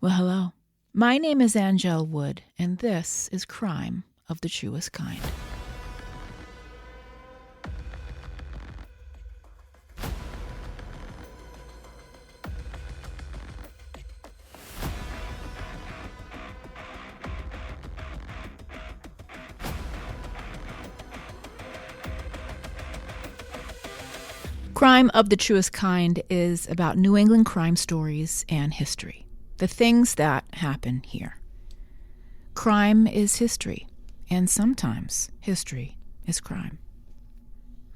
Well, hello. My name is Angel Wood, and this is Crime of the Truest Kind. Crime of the Truest Kind is about New England crime stories and history. The things that happen here. Crime is history, and sometimes history is crime.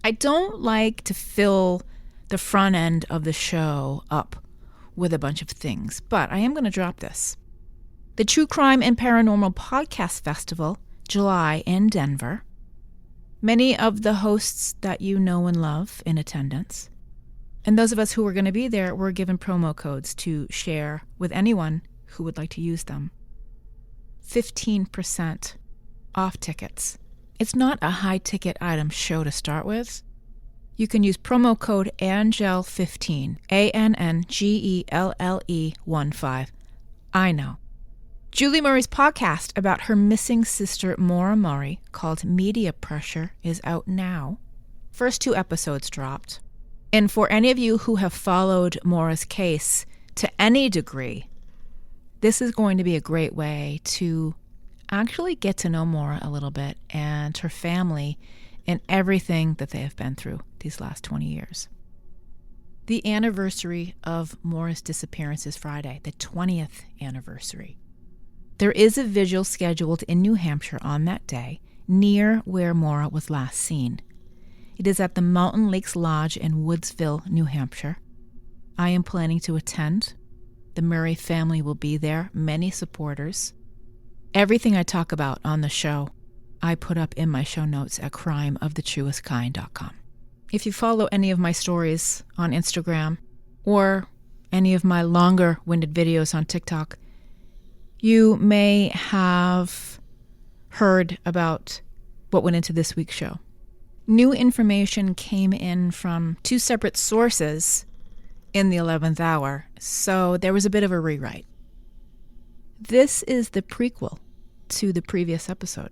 I don't like to fill the front end of the show up with a bunch of things, but I am going to drop this. The True Crime and Paranormal Podcast Festival, July in Denver. Many of the hosts that you know and love in attendance. And those of us who were going to be there were given promo codes to share with anyone who would like to use them. 15% off tickets. It's not a high-ticket item show to start with. You can use promo code ANGEL15, ANNGELLE15. I know. Julie Murray's podcast about her missing sister Maura Murray, called Media Pressure, is out now. First 2 episodes dropped. And for any of you who have followed Maura's case to any degree, this is going to be a great way to actually get to know Maura a little bit and her family and everything that they have been through these last 20 years. The anniversary of Maura's disappearance is Friday, the 20th anniversary. There is a vigil scheduled in New Hampshire on that day, near where Maura was last seen. It is at the Mountain Lakes Lodge in Woodsville, New Hampshire. I am planning to attend. The Murray family will be there, many supporters. Everything I talk about on the show, I put up in my show notes at crimeofthetruestkind.com. If you follow any of my stories on Instagram or any of my longer-winded videos on TikTok, you may have heard about what went into this week's show. New information came in from 2 separate sources in the 11th hour, so there was a bit of a rewrite. This is the prequel to the previous episode.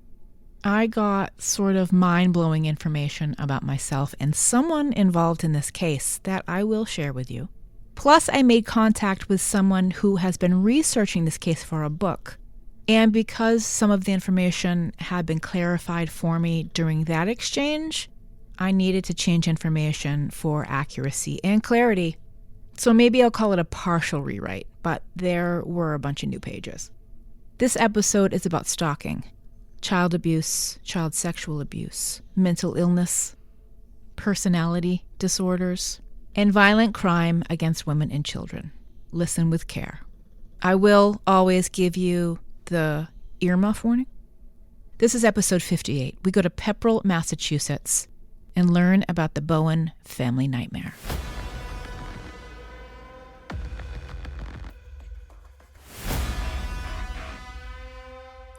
I got sort of mind-blowing information about myself and someone involved in this case that I will share with you. Plus, I made contact with someone who has been researching this case for a book. And because some of the information had been clarified for me during that exchange, I needed to change information for accuracy and clarity. So maybe I'll call it a partial rewrite, but there were a bunch of new pages. This episode is about stalking, child abuse, child sexual abuse, mental illness, personality disorders, and violent crime against women and children. Listen with care. I will always give you the earmuff warning. This is episode 58. We go to Pepperell, Massachusetts, and learn about the Bowen family nightmare.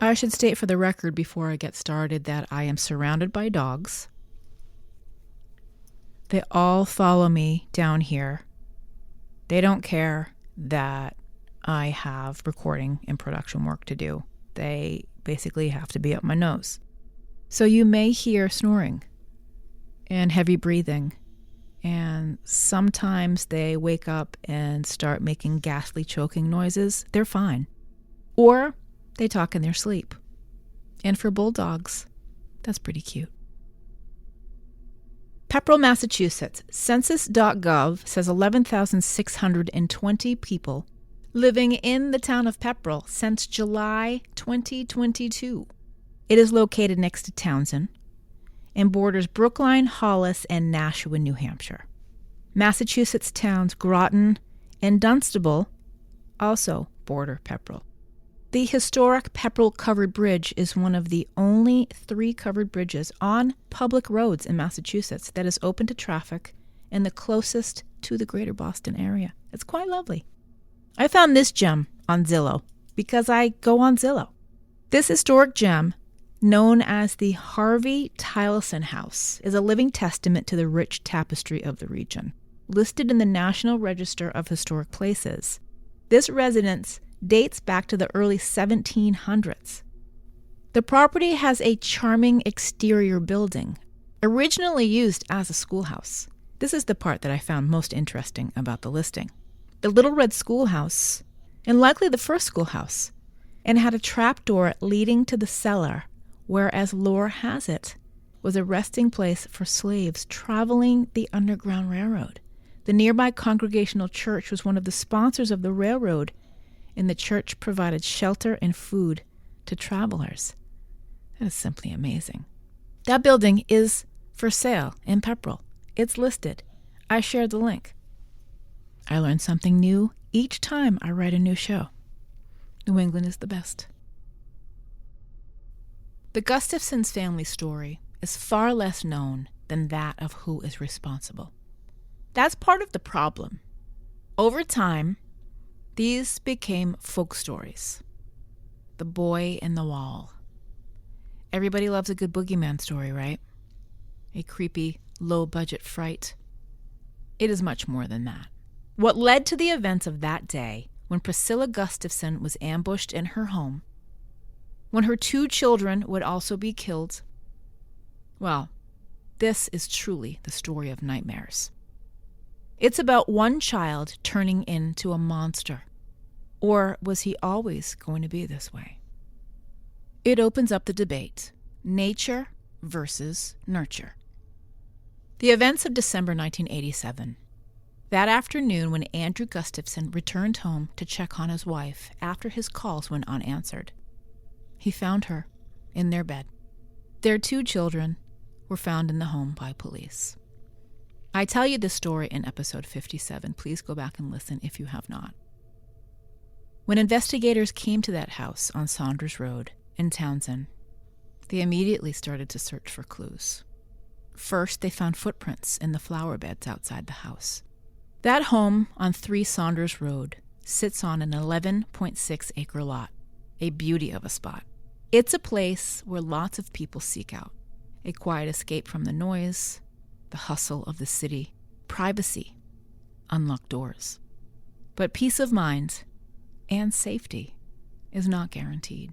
I should state for the record before I get started that I am surrounded by dogs. They all follow me down here. They don't care that I have recording and production work to do. They basically have to be up my nose. So you may hear snoring and heavy breathing. And sometimes they wake up and start making ghastly choking noises. They're fine. Or they talk in their sleep. And for bulldogs, that's pretty cute. Pepperell, Massachusetts. Census.gov says 11,620 people living in the town of Pepperell since July 2022. It is located next to Townsend and borders Brookline, Hollis, and Nashua, New Hampshire. Massachusetts towns Groton and Dunstable also border Pepperell. The historic Pepperell Covered Bridge is one of the only 3 covered bridges on public roads in Massachusetts that is open to traffic and the closest to the greater Boston area. It's quite lovely. I found this gem on Zillow because I go on Zillow. This historic gem, known as the Harvey Tilson House, is a living testament to the rich tapestry of the region. Listed in the National Register of Historic Places, this residence dates back to the early 1700s. The property has a charming exterior building, originally used as a schoolhouse. This is the part that I found most interesting about the listing. The little red schoolhouse, and likely the first schoolhouse, and had a trapdoor leading to the cellar, where, as lore has it, was a resting place for slaves traveling the Underground Railroad. The nearby Congregational Church was one of the sponsors of the railroad, and the church provided shelter and food to travelers. That is simply amazing. That building is for sale in Pepperell. It's listed. I shared the link. I learn something new each time I write a new show. New England is the best. The Gustafson's family story is far less known than that of who is responsible. That's part of the problem. Over time, these became folk stories. The boy in the wall. Everybody loves a good boogeyman story, right? A creepy, low-budget fright. It is much more than that. What led to the events of that day, when Priscilla Gustafson was ambushed in her home, when her 2 children would also be killed, well, this is truly the story of nightmares. It's about one child turning into a monster. Or was he always going to be this way? It opens up the debate, nature versus nurture. The events of December 1987. That afternoon when Andrew Gustafson returned home to check on his wife after his calls went unanswered, he found her in their bed. Their 2 children were found in the home by police. I tell you this story in episode 57. Please go back and listen if you have not. When investigators came to that house on Saunders Road in Townsend, they immediately started to search for clues. First, they found footprints in the flower beds outside the house. That home on 3 Saunders Road sits on an 11.6-acre lot, a beauty of a spot. It's a place where lots of people seek out a quiet escape from the noise, the hustle of the city, privacy, unlocked doors. But peace of mind and safety is not guaranteed.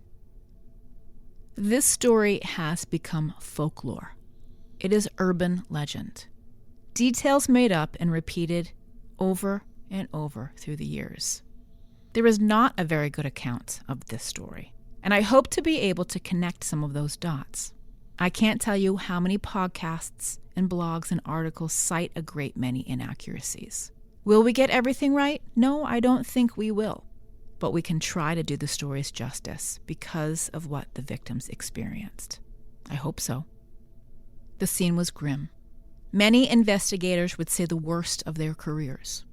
This story has become folklore. It is urban legend. Details made up and repeated over and over through the years. There is not a very good account of this story, and I hope to be able to connect some of those dots. I can't tell you how many podcasts and blogs and articles cite a great many inaccuracies. Will we get everything right? No, I don't think we will. But we can try to do the stories justice because of what the victims experienced. I hope so. The scene was grim. Many investigators would say the worst of their careers.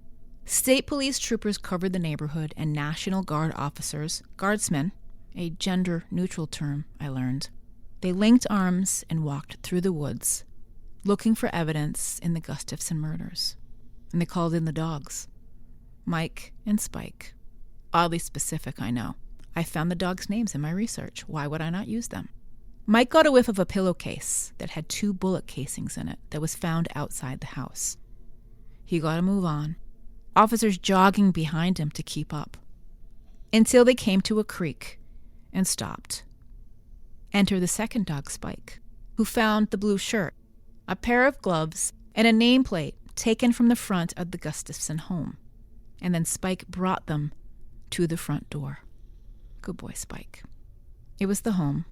State police troopers covered the neighborhood, and National Guard officers, guardsmen, a gender-neutral term I learned, they linked arms and walked through the woods, looking for evidence in the Gustafson murders. And they called in the dogs, Mike and Spike. Oddly specific, I know. I found the dogs' names in my research. Why would I not use them? Mike got a whiff of a pillowcase that had 2 bullet casings in it that was found outside the house. He got to move on, officers jogging behind him to keep up, until they came to a creek and stopped. Enter the second dog, Spike, who found the blue shirt, a pair of gloves, and a nameplate taken from the front of the Gustafson home. And then Spike brought them to the front door. Good boy, Spike. It was the home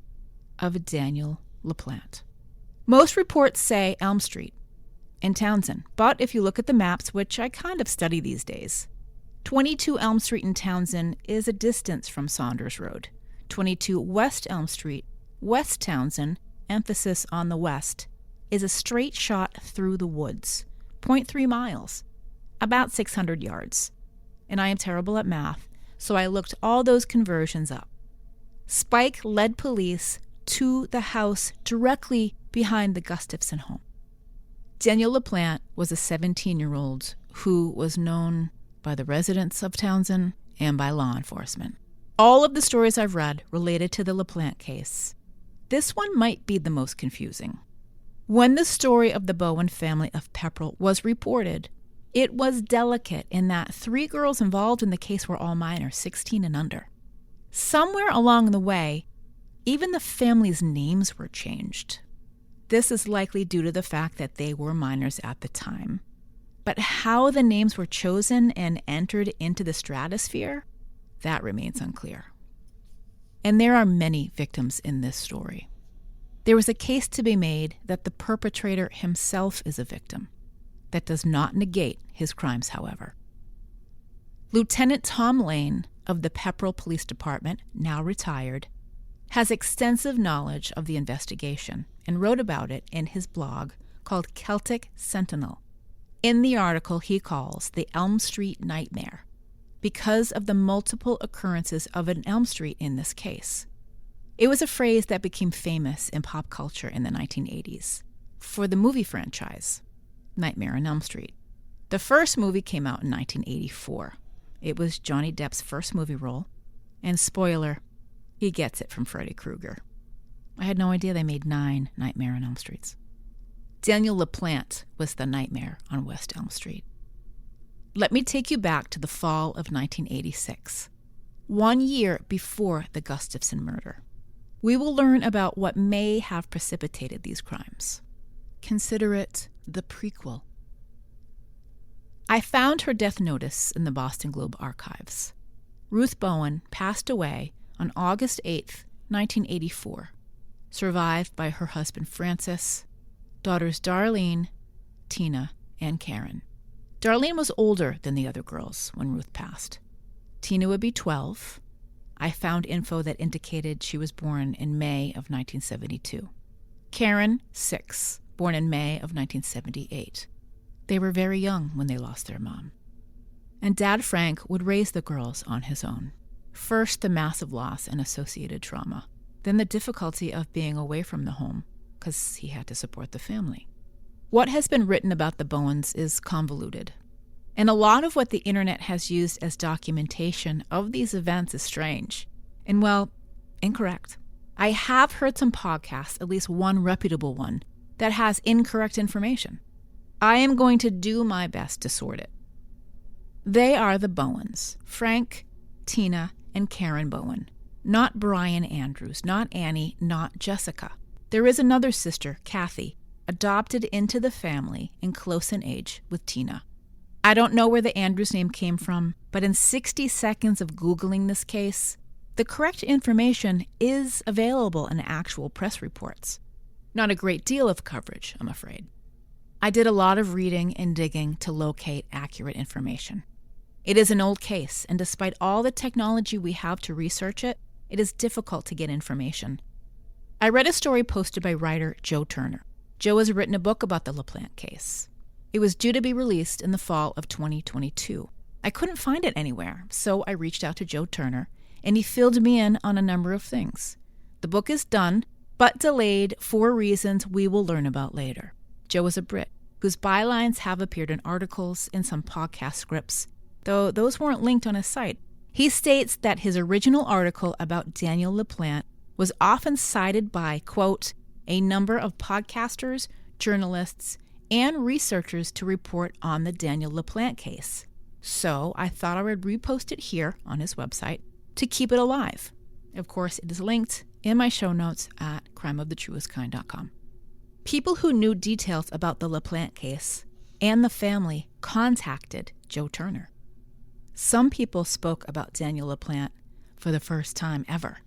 of Daniel LaPlante. Most reports say Elm Street in Townsend, but if you look at the maps, which I kind of study these days, 22 Elm Street in Townsend is a distance from Saunders Road. 22 West Elm Street, West Townsend, emphasis on the west, is a straight shot through the woods, 0.3 miles, about 600 yards. And I am terrible at math, so I looked all those conversions up. Spike led police to the house directly behind the Gustafson home. Daniel LaPlante was a 17-year-old who was known by the residents of Townsend and by law enforcement. All of the stories I've read related to the LaPlante case. This one might be the most confusing. When the story of the Bowen family of Pepperell was reported, It was delicate in that 3 girls involved in the case were all minors, 16 and under. Somewhere along the way, even the families' names were changed. This is likely due to the fact that they were minors at the time. But how the names were chosen and entered into the stratosphere, that remains unclear. And there are many victims in this story. There was a case to be made that the perpetrator himself is a victim. That does not negate his crimes, however. Lieutenant Tom Lane of the Pepperell Police Department, now retired, has extensive knowledge of the investigation and wrote about it in his blog called Celtic Sentinel. In the article he calls the Elm Street Nightmare, because of the multiple occurrences of an Elm Street in this case. It was a phrase that became famous in pop culture in the 1980s for the movie franchise, Nightmare on Elm Street. The first movie came out in 1984. It was Johnny Depp's first movie role, and spoiler, he gets it from Freddy Krueger. I had no idea they made 9 Nightmare on Elm Streets. Daniel LaPlante was the nightmare on West Elm Street. Let me take you back to the fall of 1986, 1 year before the Gustafson murder. We will learn about what may have precipitated these crimes. Consider it the prequel. I found her death notice in the Boston Globe archives. Ruth Bowen passed away on August 8, 1984, survived by her husband Francis, daughters Darlene, Tina, and Karen. Darlene was older than the other girls when Ruth passed. Tina would be 12. I found info that indicated she was born in May of 1972. Karen, 6, born in May of 1978. They were very young when they lost their mom. And Dad Frank would raise the girls on his own. First, the massive loss and associated trauma. Then the difficulty of being away from the home, because he had to support the family. What has been written about the Bowens is convoluted. And a lot of what the internet has used as documentation of these events is strange. And, well, incorrect. I have heard some podcasts, at least one reputable one, that has incorrect information. I am going to do my best to sort it. They are the Bowens, Frank, Tina, and Karen Bowen. Not Brian Andrews, not Annie, not Jessica. There is another sister, Kathy, adopted into the family and close in age with Tina. I don't know where the Andrews name came from, but in 60 seconds of Googling this case, the correct information is available in actual press reports. Not a great deal of coverage, I'm afraid. I did a lot of reading and digging to locate accurate information. It is an old case, and despite all the technology we have to research it, it is difficult to get information. I read a story posted by writer Joe Turner. Joe has written a book about the LaPlante case. It was due to be released in the fall of 2022. I couldn't find it anywhere, so I reached out to Joe Turner, and he filled me in on a number of things. The book is done, but delayed for reasons we will learn about later. Joe is a Brit, whose bylines have appeared in articles and some podcast scripts, though those weren't linked on his site. He states that his original article about Daniel LaPlante was often cited by, quote, a number of podcasters, journalists, and researchers to report on the Daniel LaPlante case. So I thought I would repost it here on his website to keep it alive. Of course, it is linked in my show notes at crimeofthetruestkind.com. People who knew details about the LaPlante case and the family contacted Joe Turner. Some people spoke about Daniel LaPlante for the first time ever.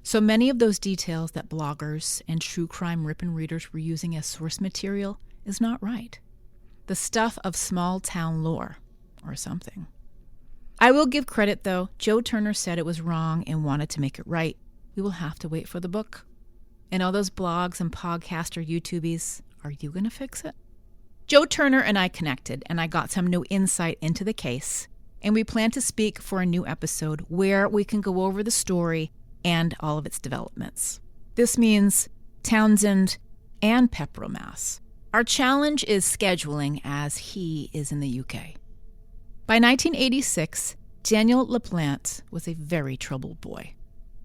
So many of those details that bloggers and true crime rip-and readers were using as source material is not right. The stuff of small-town lore, or something. I will give credit, though. Joe Turner said it was wrong and wanted to make it right. We will have to wait for the book. And all those blogs and podcaster YouTubies, are you going to fix it? Joe Turner and I connected, and I got some new insight into the case, and we plan to speak for a new episode where we can go over the story and all of its developments. This means Townsend and Pepperell, Mass. Our challenge is scheduling, as he is in the UK. By 1986, Daniel LaPlante was a very troubled boy.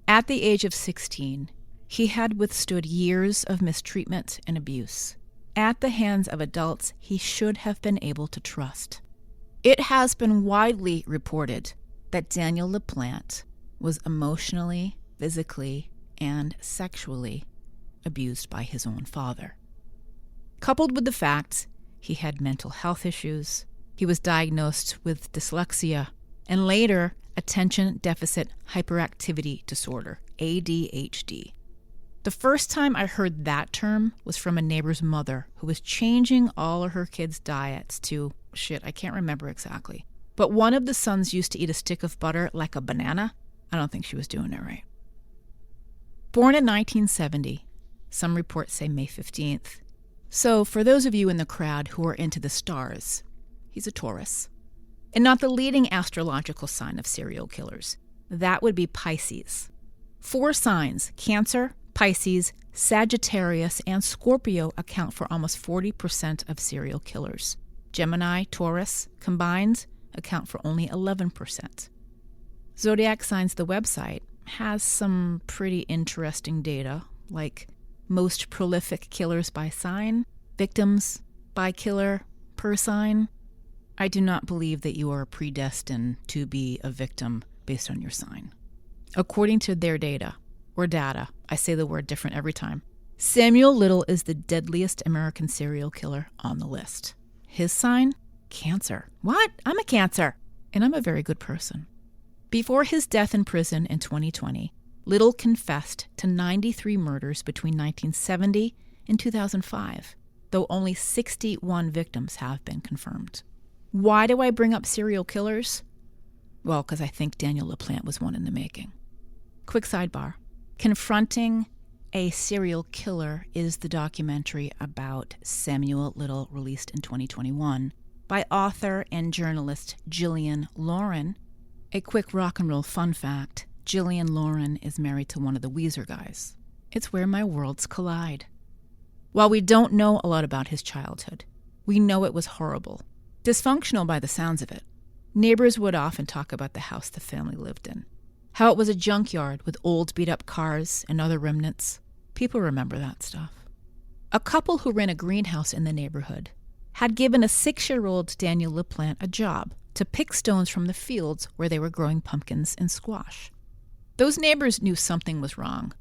At the age of 16, he had withstood years of mistreatment and abuse at the hands of adults he should have been able to trust. It has been widely reported that Daniel LaPlante was emotionally, physically, and sexually abused by his own father. Coupled with the fact he had mental health issues, he was diagnosed with dyslexia, and later attention deficit hyperactivity disorder, ADHD. The first time I heard that term was from a neighbor's mother who was changing all of her kids' diets to, I can't remember exactly. But one of the sons used to eat a stick of butter like a banana. I don't think she was doing it right. Born in 1970, some reports say May 15th. So for those of you in the crowd who are into the stars, he's a Taurus. And not the leading astrological sign of serial killers. That would be Pisces. 4 signs, Cancer, Pisces, Sagittarius, and Scorpio account for almost 40% of serial killers. Gemini, Taurus, combined, account for only 11%. Zodiac Signs, the website, has some pretty interesting data, like most prolific killers by sign, victims by killer per sign. I do not believe that you are predestined to be a victim based on your sign. According to their data, I say the word different every time, Samuel Little is the deadliest American serial killer on the list. His sign? Cancer. What? I'm a Cancer. And I'm a very good person. Before his death in prison in 2020, Little confessed to 93 murders between 1970 and 2005, though only 61 victims have been confirmed. Why do I bring up serial killers? Well, because I think Daniel LaPlante was one in the making. Quick sidebar. Confronting a Serial Killer is the documentary about Samuel Little, released in 2021 by author and journalist Gillian Lauren. A quick rock and roll fun fact, Gillian Lauren is married to one of the Weezer guys. It's where my worlds collide. While we don't know a lot about his childhood, we know it was horrible. Dysfunctional by the sounds of it. Neighbors would often talk about the house the family lived in. How it was a junkyard with old beat-up cars and other remnants. People remember that stuff. A couple who ran a greenhouse in the neighborhood had given a 6-year-old Daniel LaPlante a job to pick stones from the fields where they were growing pumpkins and squash. Those neighbors knew something was wrong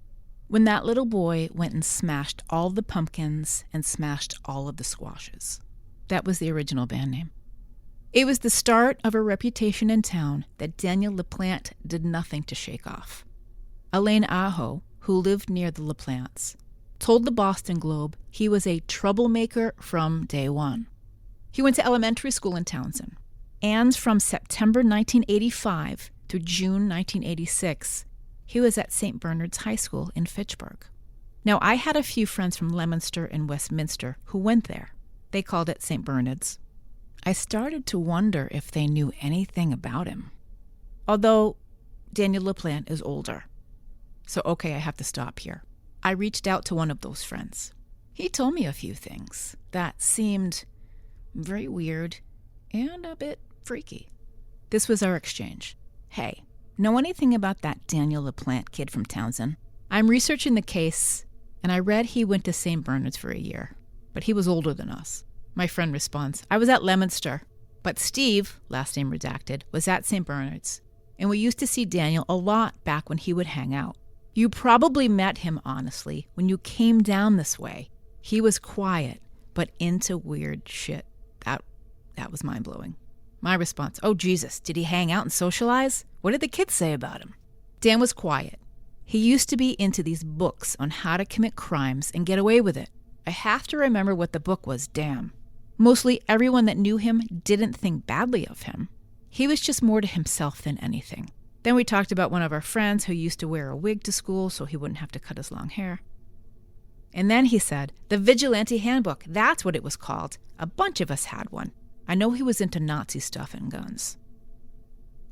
when that little boy went and smashed all the pumpkins and smashed all of the squashes. That was the original band name. It was the start of a reputation in town that Daniel LaPlante did nothing to shake off. Elaine Aho, who lived near the LaPlantes, told the Boston Globe he was a troublemaker from day one. He went to elementary school in Townsend, and from September 1985 through June 1986, he was at St. Bernard's High School in Fitchburg. Now, I had a few friends from Leominster and Westminster who went there. They called it St. Bernard's. I started to wonder if they knew anything about him. Although Daniel LaPlante is older. So, okay, I have to stop here. I reached out to one of those friends. He told me a few things that seemed very weird and a bit freaky. This was our exchange. Hey, know anything about that Daniel LaPlante kid from Townsend? I'm researching the case, and I read he went to St. Bernard's for a year, but he was older than us. My friend responds, I was at Leominster, but Steve, last name redacted, was at St. Bernard's, and we used to see Daniel a lot back when he would hang out. You probably met him, honestly, when you came down this way. He was quiet, but into weird shit. That was mind-blowing. My response, oh Jesus, did he hang out and socialize? What did the kids say about him? Dan was quiet. He used to be into these books on how to commit crimes and get away with it. I have to remember what the book was, damn. Mostly everyone that knew him didn't think badly of him. He was just more to himself than anything. Then we talked about one of our friends who used to wear a wig to school so he wouldn't have to cut his long hair. And then he said, the Vigilante Handbook, that's what it was called. A bunch of us had one. I know he was into Nazi stuff and guns.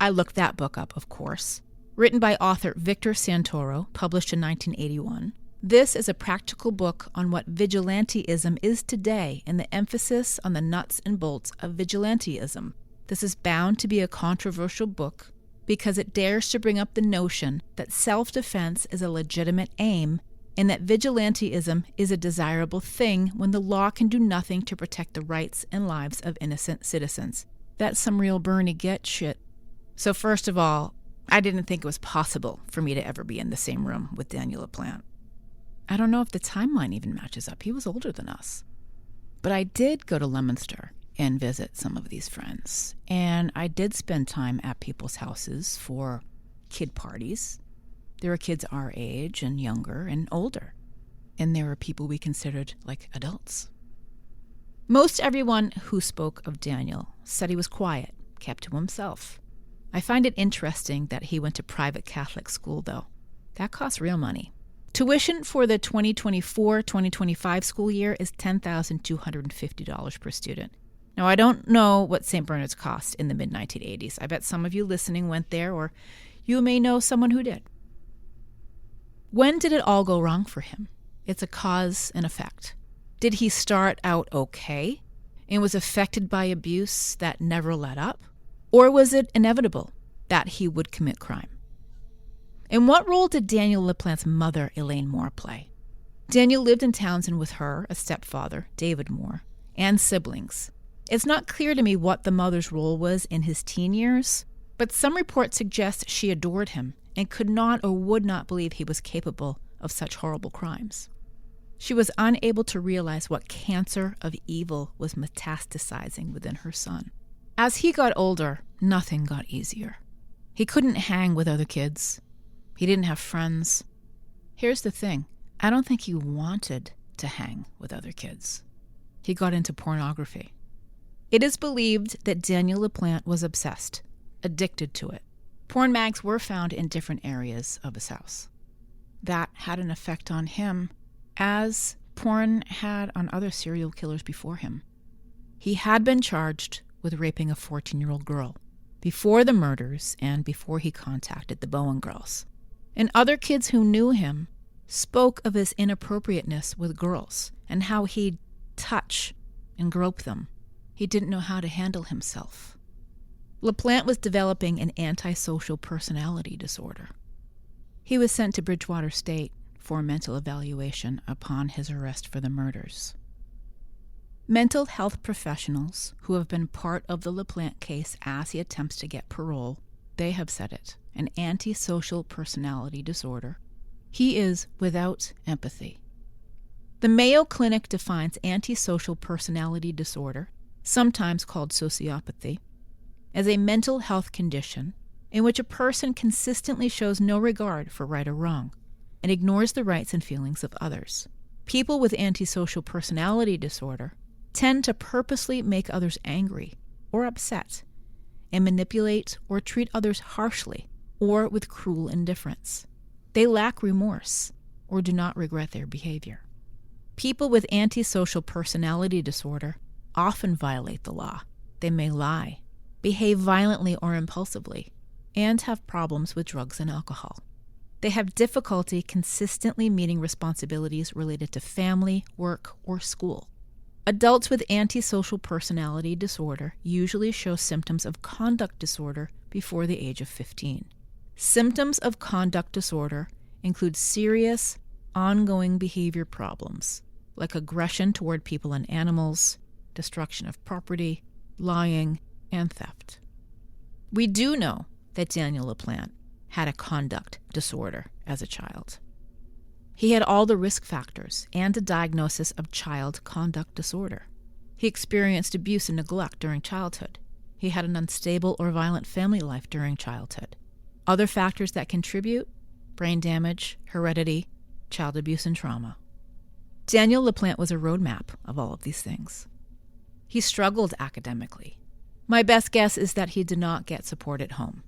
I looked that book up, of course. Written by author Victor Santoro, published in 1981. This is a practical book on what vigilantism is today and the emphasis on the nuts and bolts of vigilantism. This is bound to be a controversial book because it dares to bring up the notion that self-defense is a legitimate aim and that vigilantism is a desirable thing when the law can do nothing to protect the rights and lives of innocent citizens. That's some real Bernie get shit. So first of all, I didn't think it was possible for me to ever be in the same room with Daniel LaPlante. I don't know if the timeline even matches up. He was older than us. But I did go to Leominster and visit some of these friends. And I did spend time at people's houses for kid parties. There were kids our age and younger and older. And there were people we considered like adults. Most everyone who spoke of Daniel said he was quiet, kept to himself. I find it interesting that he went to private Catholic school, though. That costs real money. Tuition for the 2024-2025 school year is $10,250 per student. Now, I don't know what St. Bernard's cost in the mid-1980s. I bet some of you listening went there, or you may know someone who did. When did it all go wrong for him? It's a cause and effect. Did he start out okay and was affected by abuse that never let up? Or was it inevitable that he would commit crime? And what role did Daniel LaPlante's mother, Elaine Moore, play? Daniel lived in Townsend with her, a stepfather, David Moore, and siblings. It's not clear to me what the mother's role was in his teen years, but some reports suggest she adored him and could not or would not believe he was capable of such horrible crimes. She was unable to realize what cancer of evil was metastasizing within her son. As he got older, nothing got easier. He couldn't hang with other kids. He didn't have friends. Here's the thing. I don't think he wanted to hang with other kids. He got into pornography. It is believed that Daniel LaPlante was obsessed, addicted to it. Porn mags were found in different areas of his house. That had an effect on him, as porn had on other serial killers before him. He had been charged with raping a 14-year-old girl before the murders and before he contacted the Bowen girls. And other kids who knew him spoke of his inappropriateness with girls and how he'd touch and grope them. He didn't know how to handle himself. LaPlante was developing an antisocial personality disorder. He was sent to Bridgewater State for mental evaluation upon his arrest for the murders. Mental health professionals who have been part of the LaPlante case as he attempts to get parole, they have said it, an antisocial personality disorder. He is without empathy. The Mayo Clinic defines antisocial personality disorder, sometimes called sociopathy, as a mental health condition in which a person consistently shows no regard for right or wrong and ignores the rights and feelings of others. People with antisocial personality disorder tend to purposely make others angry or upset and manipulate or treat others harshly or with cruel indifference. They lack remorse or do not regret their behavior. People with antisocial personality disorder often violate the law. They may lie, behave violently or impulsively, and have problems with drugs and alcohol. They have difficulty consistently meeting responsibilities related to family, work, or school. Adults with antisocial personality disorder usually show symptoms of conduct disorder before the age of 15. Symptoms of conduct disorder include serious, ongoing behavior problems, like aggression toward people and animals, destruction of property, lying, and theft. We do know that Daniel LaPlante had a conduct disorder as a child. He had all the risk factors and a diagnosis of child conduct disorder. He experienced abuse and neglect during childhood. He had an unstable or violent family life during childhood. Other factors that contribute: brain damage, heredity, child abuse, and trauma. Daniel LaPlante was a roadmap of all of these things. He struggled academically. My best guess is that he did not get support at home.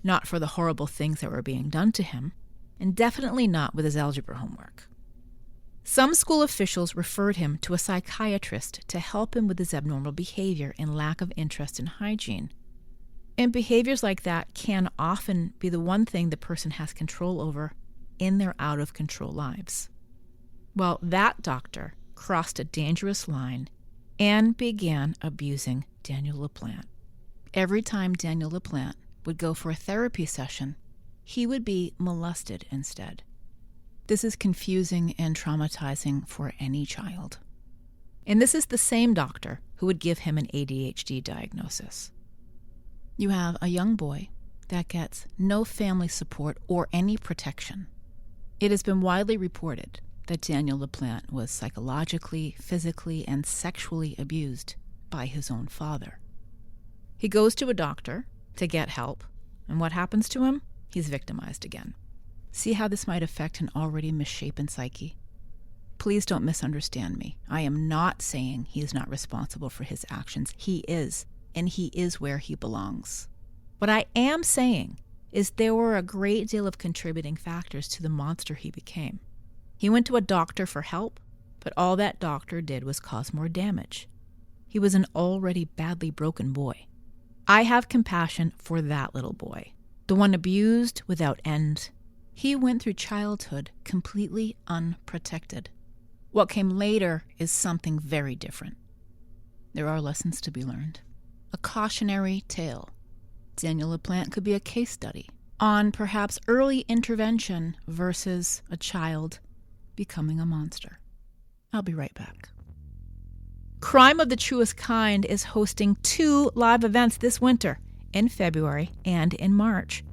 Not for the horrible things that were being done to him, and definitely not with his algebra homework. Some school officials referred him to a psychiatrist to help him with his abnormal behavior and lack of interest in hygiene. And behaviors like that can often be the one thing the person has control over in their out-of-control lives. Well, that doctor crossed a dangerous line and began abusing Daniel LaPlante. Every time Daniel LaPlante would go for a therapy session, he would be molested instead. This is confusing and traumatizing for any child. And this is the same doctor who would give him an ADHD diagnosis. You have a young boy that gets no family support or any protection. It has been widely reported that Daniel LaPlante was psychologically, physically, and sexually abused by his own father. He goes to a doctor to get help, and what happens to him? He's victimized again. See how this might affect an already misshapen psyche? Please don't misunderstand me. I am not saying he is not responsible for his actions. He is, and he is where he belongs. What I am saying is there were a great deal of contributing factors to the monster he became. He went to a doctor for help, but all that doctor did was cause more damage. He was an already badly broken boy. I have compassion for that little boy, the one abused without end. He went through childhood completely unprotected. What came later is something very different. There are lessons to be learned. A cautionary tale. Daniel LaPlante could be a case study on perhaps early intervention versus a child becoming a monster. I'll be right back. Crime of the Truest Kind is hosting 2 live events this winter, in February and in March.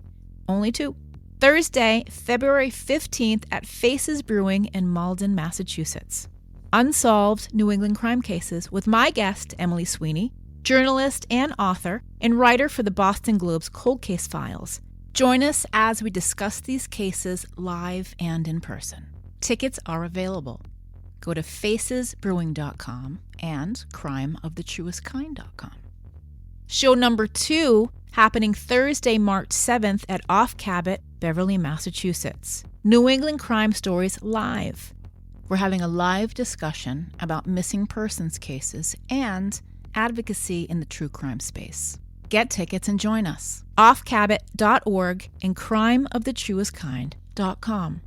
Only 2. Thursday, February 15th at Faces Brewing in Malden, Massachusetts. Unsolved New England crime cases with my guest, Emily Sweeney, journalist and author, and writer for the Boston Globe's Cold Case Files. Join us as we discuss these cases live and in person. Tickets are available. Go to facesbrewing.com and crimeofthetruestkind.com. Show number 2 happening Thursday, March 7th at Off Cabot, Beverly, Massachusetts. New England Crime Stories Live. We're having a live discussion about missing persons cases and advocacy in the true crime space. Get tickets and join us. offcabot.org and crimeofthetruestkind.com.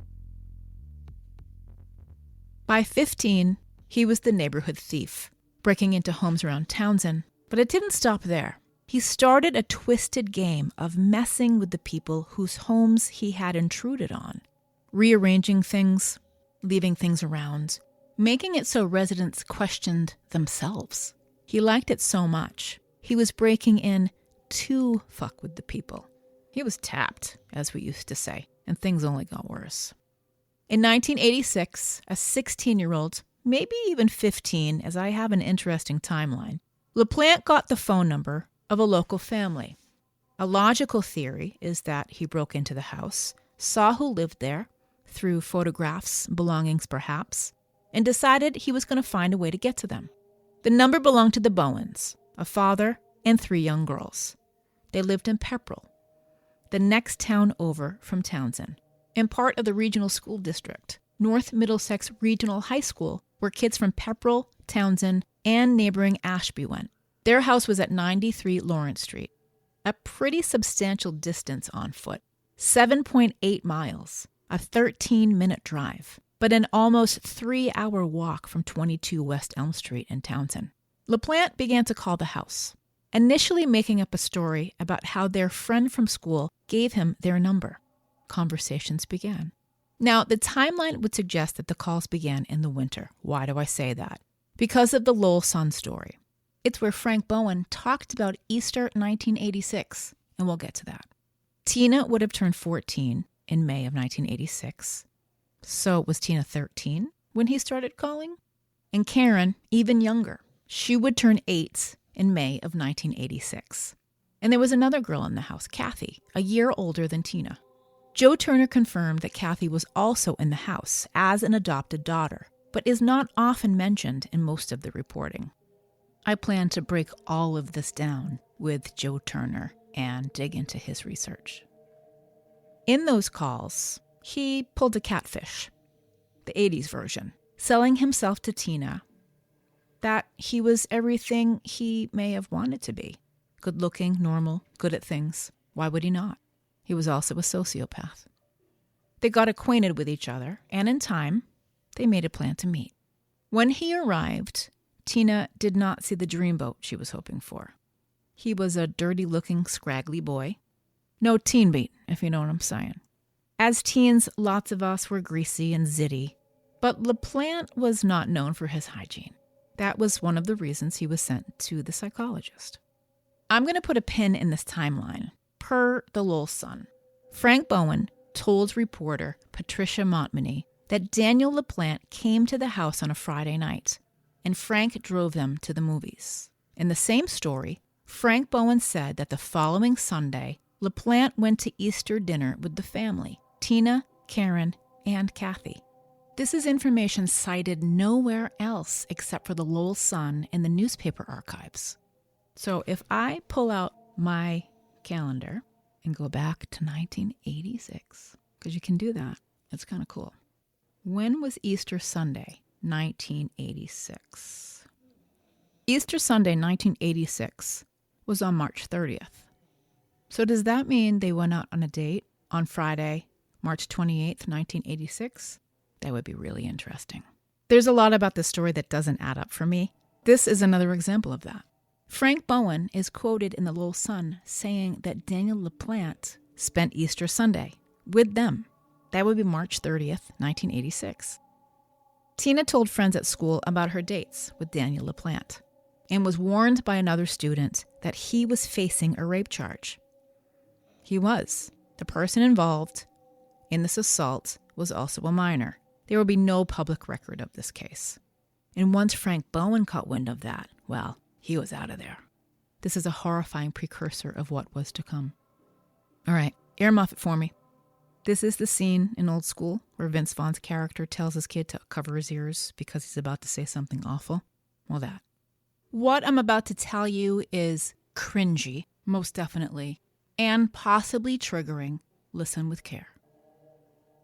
By 15, he was the neighborhood thief, breaking into homes around Townsend. But it didn't stop there. He started a twisted game of messing with the people whose homes he had intruded on, rearranging things, leaving things around, making it so residents questioned themselves. He liked it so much, he was breaking in to fuck with the people. He was tapped, as we used to say, and things only got worse. In 1986, a 16-year-old, maybe even 15, as I have an interesting timeline, LaPlante got the phone number of a local family. A logical theory is that he broke into the house, saw who lived there, through photographs, belongings perhaps, and decided he was going to find a way to get to them. The number belonged to the Bowens, a father and 3 young girls. They lived in Pepperell, the next town over from Townsend, and part of the regional school district, North Middlesex Regional High School, where kids from Pepperell, Townsend, and neighboring Ashby went. Their house was at 93 Lawrence Street, a pretty substantial distance on foot, 7.8 miles, a 13-minute drive, but an almost 3-hour walk from 22 West Elm Street in Townsend. LaPlante began to call the house, initially making up a story about how their friend from school gave him their number. Conversations began. Now, the timeline would suggest that the calls began in the winter. Why do I say that? Because of the Lowell Sun story. It's where Frank Bowen talked about Easter 1986, and we'll get to that. Tina would have turned 14 in May of 1986. So was Tina 13 when he started calling? And Karen, even younger. She would turn 8 in May of 1986. And there was another girl in the house, Kathy, a year older than Tina. Joe Turner confirmed that Kathy was also in the house as an adopted daughter, but is not often mentioned in most of the reporting. I plan to break all of this down with Joe Turner and dig into his research. In those calls, he pulled a catfish, the 80s version, selling himself to Tina that he was everything he may have wanted to be. Good-looking, normal, good at things. Why would he not? He was also a sociopath. They got acquainted with each other, and in time, they made a plan to meet. When he arrived, Tina did not see the dreamboat she was hoping for. He was a dirty-looking, scraggly boy. No teen beat, if you know what I'm saying. As teens, lots of us were greasy and zitty, but LaPlante was not known for his hygiene. That was one of the reasons he was sent to the psychologist. I'm going to put a pin in this timeline. Per the Lowell Sun, Frank Bowen told reporter Patricia Montminy that Daniel LaPlante came to the house on a Friday night, and Frank drove them to the movies. In the same story, Frank Bowen said that the following Sunday, LaPlante went to Easter dinner with the family, Tina, Karen, and Kathy. This is information cited nowhere else except for the Lowell Sun in the newspaper archives. So if I pull out my calendar and go back to 1986, because you can do that, it's kind of cool. When was Easter Sunday, 1986? Easter Sunday, 1986 was on March 30th. So does that mean they went out on a date on Friday, March 28th, 1986? That would be really interesting. There's a lot about this story that doesn't add up for me. This is another example of that. Frank Bowen is quoted in the Lowell Sun saying that Daniel LaPlante spent Easter Sunday with them. That would be March 30th, 1986. Tina told friends at school about her dates with Daniel LaPlante and was warned by another student that he was facing a rape charge. He was. The person involved in this assault was also a minor. There will be no public record of this case. And once Frank Bowen caught wind of that, well, he was out of there. This is a horrifying precursor of what was to come. All right, earmuff it for me. This is the scene in Old School where Vince Vaughn's character tells his kid to cover his ears because he's about to say something awful. Well, that. What I'm about to tell you is cringy, most definitely, and possibly triggering. Listen with care.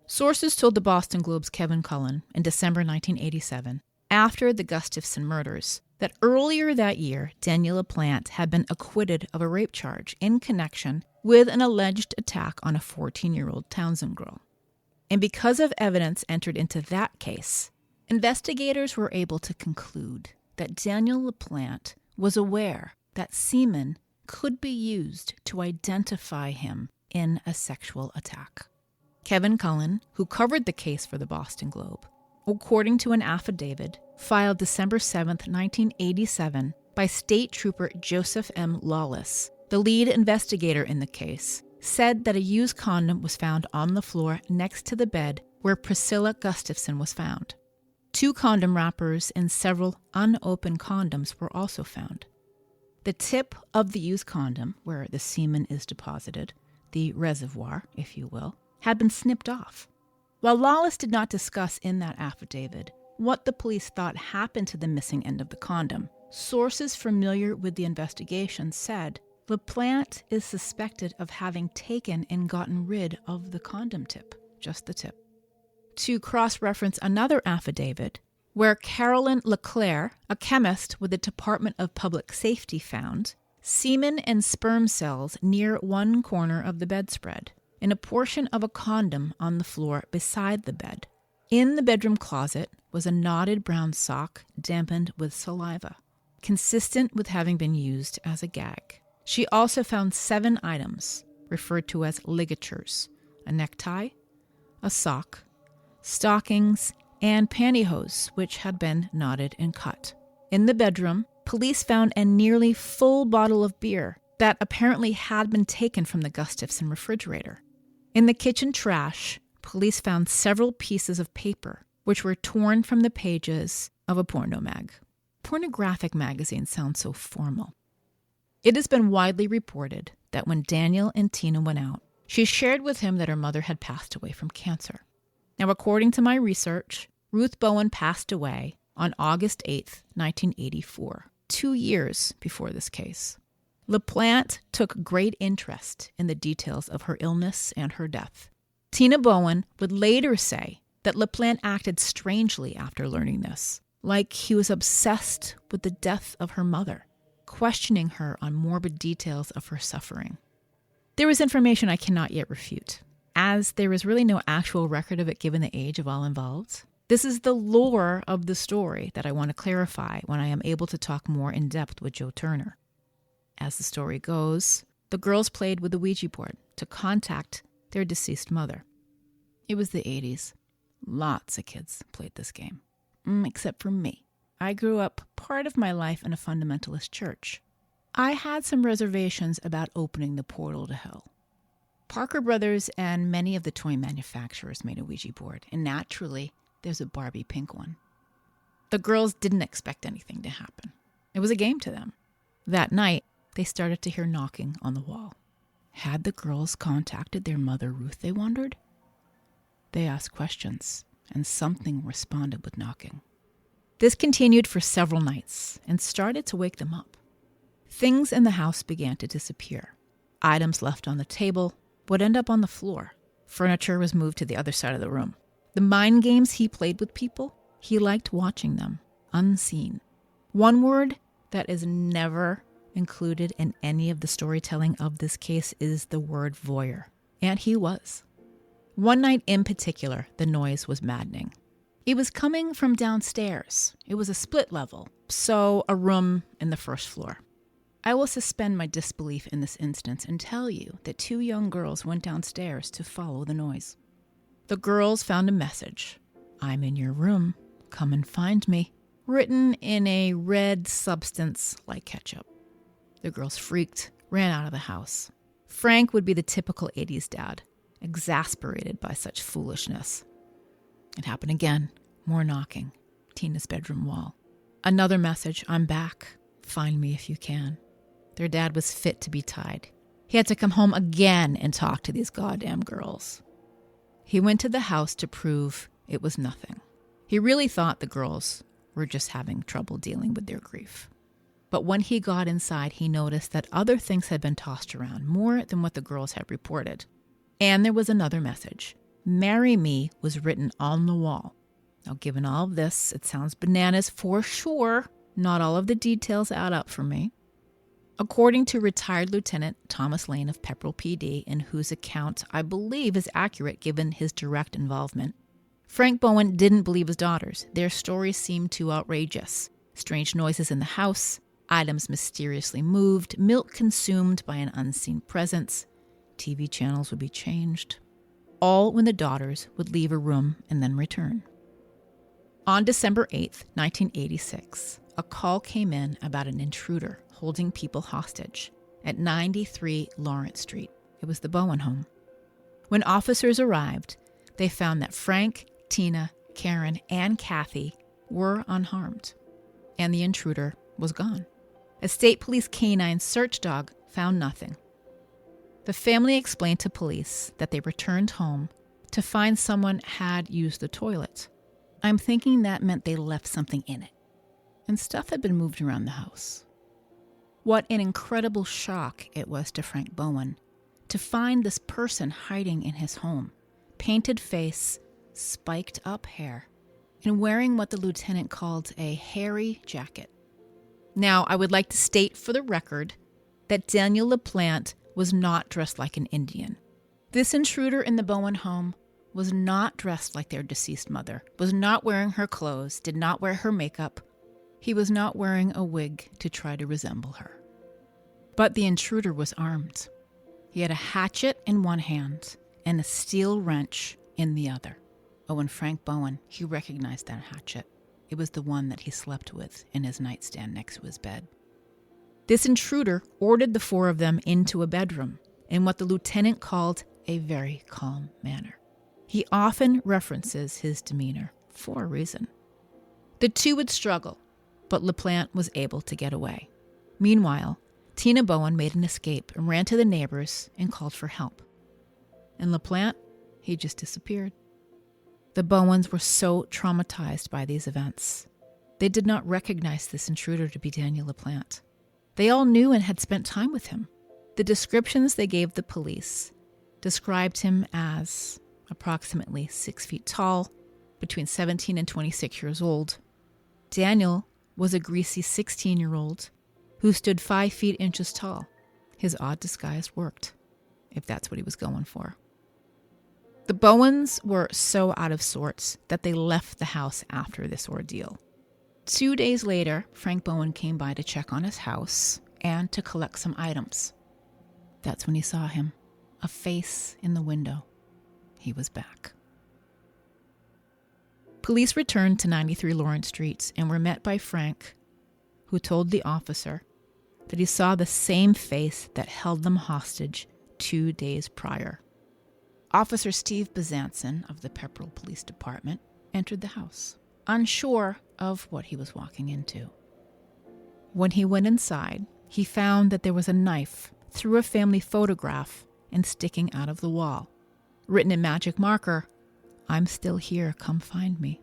Sources told the Boston Globe's Kevin Cullen in December 1987, after the Gustafson murders, that earlier that year, Daniel LaPlante had been acquitted of a rape charge in connection with an alleged attack on a 14-year-old Townsend girl. And because of evidence entered into that case, investigators were able to conclude that Daniel LaPlante was aware that semen could be used to identify him in a sexual attack. Kevin Cullen, who covered the case for the Boston Globe, according to an affidavit filed December 7, 1987, by State Trooper Joseph M. Lawless, the lead investigator in the case, said that a used condom was found on the floor next to the bed where Priscilla Gustafson was found. 2 condom wrappers and several unopened condoms were also found. The tip of the used condom, where the semen is deposited, the reservoir, if you will, had been snipped off. While Lawless did not discuss in that affidavit what the police thought happened to the missing end of the condom, sources familiar with the investigation said LaPlante is suspected of having taken and gotten rid of the condom tip, just the tip. To cross-reference another affidavit, where Carolyn LeClaire, a chemist with the Department of Public Safety, found semen and sperm cells near one corner of the bedspread, and a portion of a condom on the floor beside the bed. In the bedroom closet was a knotted brown sock dampened with saliva, consistent with having been used as a gag. She also found 7 items, referred to as ligatures: a necktie, a sock, stockings, and pantyhose, which had been knotted and cut. In the bedroom, police found a nearly full bottle of beer that apparently had been taken from the Gustafson refrigerator. In the kitchen trash, police found several pieces of paper, which were torn from the pages of a porno mag. Pornographic magazine sounds so formal. It has been widely reported that when Daniel and Tina went out, she shared with him that her mother had passed away from cancer. Now, according to my research, Ruth Bowen passed away on August 8, 1984, 2 years before this case. LaPlante took great interest in the details of her illness and her death. Tina Bowen would later say that LaPlante acted strangely after learning this, like he was obsessed with the death of her mother, questioning her on morbid details of her suffering. There is information I cannot yet refute, as there is really no actual record of it given the age of all involved. This is the lore of the story that I want to clarify when I am able to talk more in depth with Joe Turner. As the story goes, the girls played with the Ouija board to contact their deceased mother. It was the 80s. Lots of kids played this game, except for me. I grew up part of my life in a fundamentalist church. I had some reservations about opening the portal to hell. Parker Brothers and many of the toy manufacturers made a Ouija board, and naturally, there's a Barbie pink one. The girls didn't expect anything to happen. It was a game to them. That night, they started to hear knocking on the wall. Had the girls contacted their mother Ruth, they wondered? They asked questions, and something responded with knocking. This continued for several nights and started to wake them up. Things in the house began to disappear. Items left on the table would end up on the floor. Furniture was moved to the other side of the room. The mind games he played with people, he liked watching them, unseen. One word that is never included in any of the storytelling of this case is the word voyeur. And he was. One night in particular, the noise was maddening. It was coming from downstairs. It was a split level, so a room in the first floor. I will suspend my disbelief in this instance and tell you that 2 young girls went downstairs to follow the noise. The girls found a message. "I'm in your room. Come and find me," written in a red substance like ketchup. The girls freaked, ran out of the house. Frank would be the typical 80s dad, exasperated by such foolishness. It happened again. More knocking. Tina's bedroom wall. Another message. "I'm back. Find me if you can." Their dad was fit to be tied. He had to come home again and talk to these goddamn girls. He went to the house to prove it was nothing. He really thought the girls were just having trouble dealing with their grief. But when he got inside, he noticed that other things had been tossed around, more than what the girls had reported. And there was another message. "Marry me" was written on the wall. Now, given all of this, it sounds bananas for sure. Not all of the details add up for me. According to retired Lieutenant Thomas Lane of Pepperell PD, in whose account I believe is accurate given his direct involvement, Frank Bowen didn't believe his daughters. Their stories seemed too outrageous. Strange noises in the house, items mysteriously moved, milk consumed by an unseen presence, TV channels would be changed. All when the daughters would leave a room and then return. On December 8th, 1986, a call came in about an intruder holding people hostage at 93 Lawrence Street. It was the Bowen home. When officers arrived, they found that Frank, Tina, Karen, and Kathy were unharmed, and the intruder was gone. A state police canine search dog found nothing. The family explained to police that they returned home to find someone had used the toilet. I'm thinking that meant they left something in it, and stuff had been moved around the house. What an incredible shock it was to Frank Bowen to find this person hiding in his home, painted face, spiked up hair, and wearing what the lieutenant called a hairy jacket. Now, I would like to state for the record that Daniel LaPlante was not dressed like an Indian. This intruder in the Bowen home was not dressed like their deceased mother, was not wearing her clothes, did not wear her makeup. He was not wearing a wig to try to resemble her. But the intruder was armed. He had a hatchet in one hand and a steel wrench in the other. Oh, and Frank Bowen, he recognized that hatchet. It was the one that he slept with in his nightstand next to his bed. This intruder ordered the 4 of them into a bedroom in what the lieutenant called a very calm manner. He often references his demeanor for a reason. The 2 would struggle, but LaPlante was able to get away. Meanwhile, Tina Bowen made an escape and ran to the neighbors and called for help. And LaPlante, he just disappeared. The Bowens were so traumatized by these events. They did not recognize this intruder to be Daniel LaPlante. They all knew and had spent time with him. The descriptions they gave the police described him as approximately 6 feet tall, between 17 and 26 years old. Daniel was a greasy 16-year-old who stood 5 feet inches tall. His odd disguise worked, if that's what he was going for. The Bowens were so out of sorts that they left the house after this ordeal. 2 days later, Frank Bowen came by to check on his house and to collect some items. That's when he saw him, a face in the window. He was back. Police returned to 93 Lawrence Street and were met by Frank, who told the officer that he saw the same face that held them hostage 2 days prior. Officer Steve Bezanson of the Pepperell Police Department entered the house, unsure of what he was walking into. When he went inside, he found that there was a knife through a family photograph and sticking out of the wall. Written in magic marker, "I'm still here, come find me."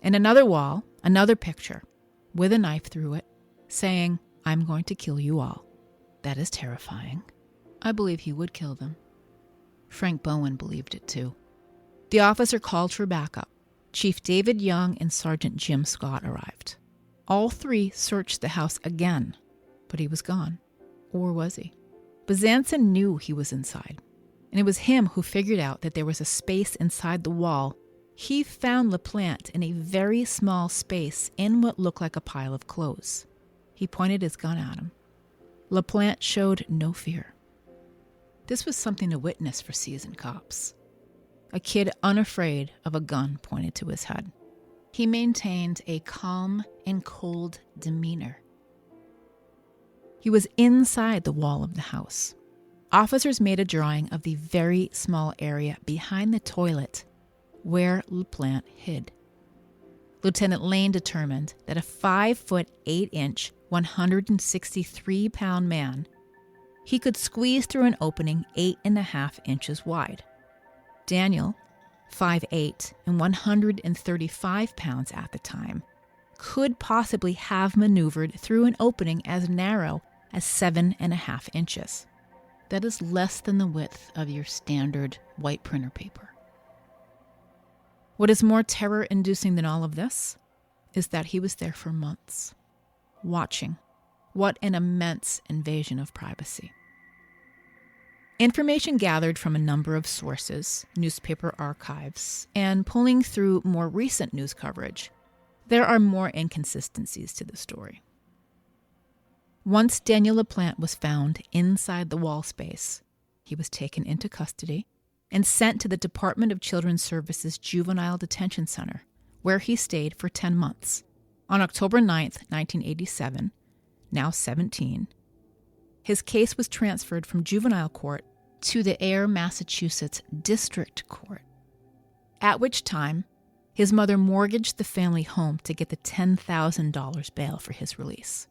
And another wall, another picture, with a knife through it, saying, "I'm going to kill you all." That is terrifying. I believe he would kill them. Frank Bowen believed it too. The officer called for backup. Chief David Young and Sergeant Jim Scott arrived. All three searched the house again, but he was gone. Or was he? Bezanson knew he was inside, and it was him who figured out that there was a space inside the wall. He found LaPlante in a very small space in what looked like a pile of clothes. He pointed his gun at him. LaPlante showed no fear. This was something to witness for seasoned cops. A kid unafraid of a gun pointed to his head. He maintained a calm and cold demeanor. He was inside the wall of the house. Officers made a drawing of the very small area behind the toilet where LaPlante hid. Lieutenant Lane determined that a 5'8", 163-pound man, he could squeeze through an opening 8.5 inches wide. Daniel, 5'8" and 135 pounds at the time, could possibly have maneuvered through an opening as narrow as 7.5 inches. That is less than the width of your standard white printer paper. What is more terror-inducing than all of this is that he was there for months, watching. What an immense invasion of privacy. Information gathered from a number of sources, newspaper archives, and pulling through more recent news coverage, there are more inconsistencies to the story. Once Daniel LaPlante was found inside the wall space, he was taken into custody and sent to the Department of Children's Services Juvenile Detention Center, where he stayed for 10 months. On October 9th, 1987, now 17, his case was transferred from juvenile court to the Ayer, Massachusetts District Court, at which time his mother mortgaged the family home to get the $10,000 bail for his release.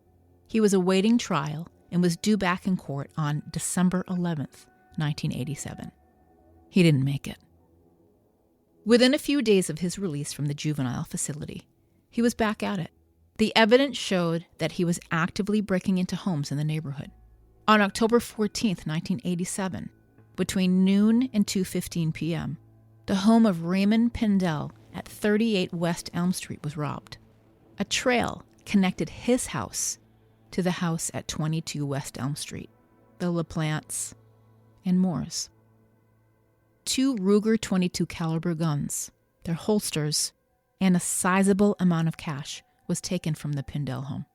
He was awaiting trial and was due back in court on December 11th, 1987. He didn't make it. Within a few days of his release from the juvenile facility, he was back at it. The evidence showed that he was actively breaking into homes in the neighborhood. On October 14th, 1987, between noon and 2:15 p.m., the home of Raymond Pindell at 38 West Elm Street was robbed. A trail connected his house to the house at 22 West Elm Street, the LaPlantes, and Moore's. 2 Ruger .22 caliber guns, their holsters, and a sizable amount of cash was taken from the Pindell home.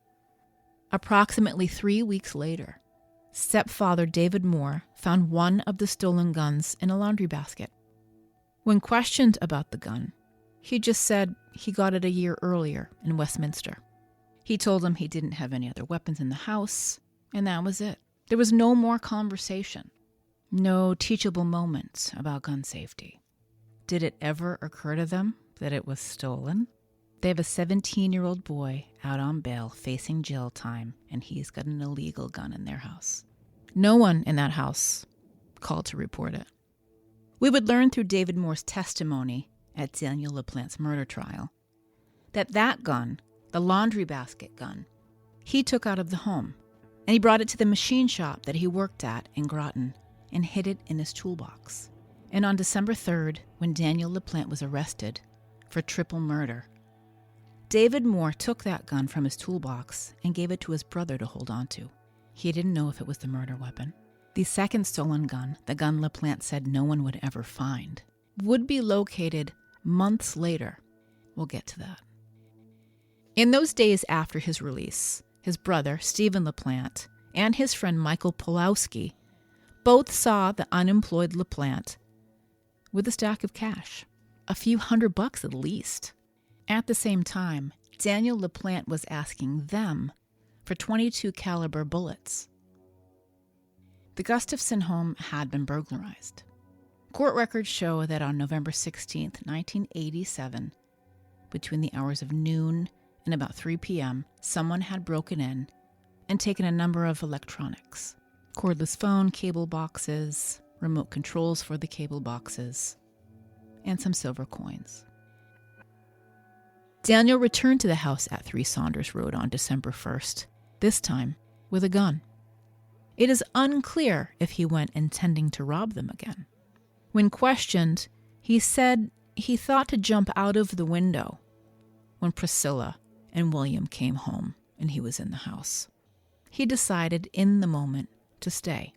Approximately 3 weeks later, stepfather David Moore found one of the stolen guns in a laundry basket. When questioned about the gun, he just said he got it a year earlier in Westminster. He told him he didn't have any other weapons in the house, and that was it. There was no more conversation, no teachable moments about gun safety. Did it ever occur to them that it was stolen? They have a 17-year-old boy out on bail facing jail time, and he's got an illegal gun in their house. No one in that house called to report it. We would learn through David Moore's testimony at Daniel LaPlante's murder trial that gun, the laundry basket gun, he took out of the home, and he brought it to the machine shop that he worked at in Groton and hid it in his toolbox. And on December 3rd, when Daniel LaPlante was arrested for triple murder, David Moore took that gun from his toolbox and gave it to his brother to hold on to. He didn't know if it was the murder weapon. The second stolen gun, the gun LaPlante said no one would ever find, would be located months later. We'll get to that. In those days after his release, his brother, Stephen LaPlante, and his friend Michael Pulowski both saw the unemployed LaPlante with a stack of cash, a few $100 at least. At the same time, Daniel LaPlante was asking them for .22 caliber bullets. The Gustafson home had been burglarized. Court records show that on November 16, 1987, between the hours of noon and about 3 p.m., someone had broken in and taken a number of electronics. Cordless phone, cable boxes, remote controls for the cable boxes, and some silver coins. Daniel returned to the house at 3 Saunders Road on December 1st, this time with a gun. It is unclear if he went intending to rob them again. When questioned, he said he thought to jump out of the window when Priscilla and William came home and he was in the house. He decided in the moment to stay.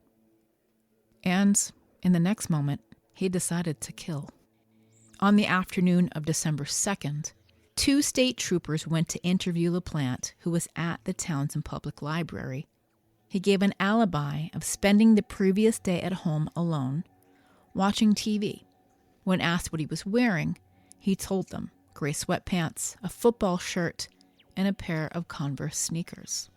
And in the next moment, he decided to kill. On the afternoon of December 2nd, 2 state troopers went to interview LaPlante, who was at the Townsend Public Library. He gave an alibi of spending the previous day at home alone, watching TV. When asked what he was wearing, he told them gray sweatpants, a football shirt, and a pair of Converse sneakers.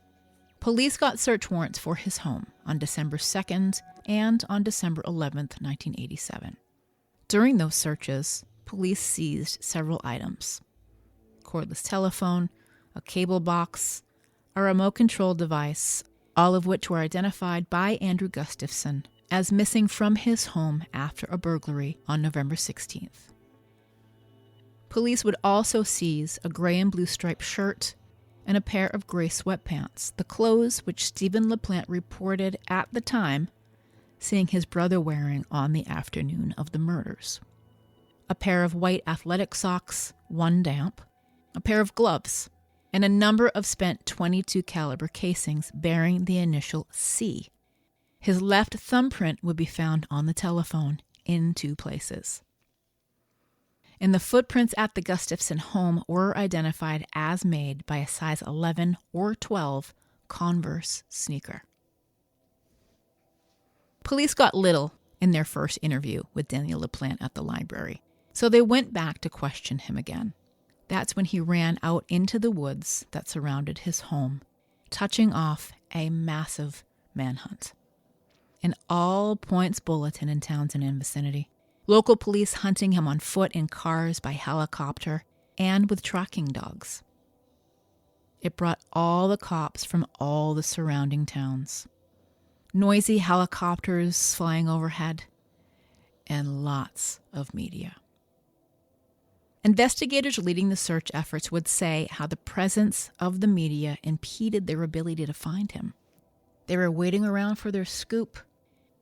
Police got search warrants for his home on December 2nd and on December 11th, 1987. During those searches, police seized several items: cordless telephone, a cable box, a remote control device, all of which were identified by Andrew Gustafson as missing from his home after a burglary on November 16th. Police would also seize a gray and blue striped shirt and a pair of gray sweatpants, the clothes which Stephen LaPlante reported at the time seeing his brother wearing on the afternoon of the murders. A pair of white athletic socks, one damp, a pair of gloves, and a number of spent .22 caliber casings bearing the initial C. His left thumbprint would be found on the telephone in 2 places. And the footprints at the Gustafson home were identified as made by a size 11 or 12 Converse sneaker. Police got little in their first interview with Daniel LaPlante at the library, so they went back to question him again. That's when he ran out into the woods that surrounded his home, touching off a massive manhunt. An all-points bulletin in Townsend and vicinity. Local police hunting him on foot, in cars, by helicopter, and with tracking dogs. It brought all the cops from all the surrounding towns. Noisy helicopters flying overhead, and lots of media. Investigators leading the search efforts would say how the presence of the media impeded their ability to find him. They were waiting around for their scoop.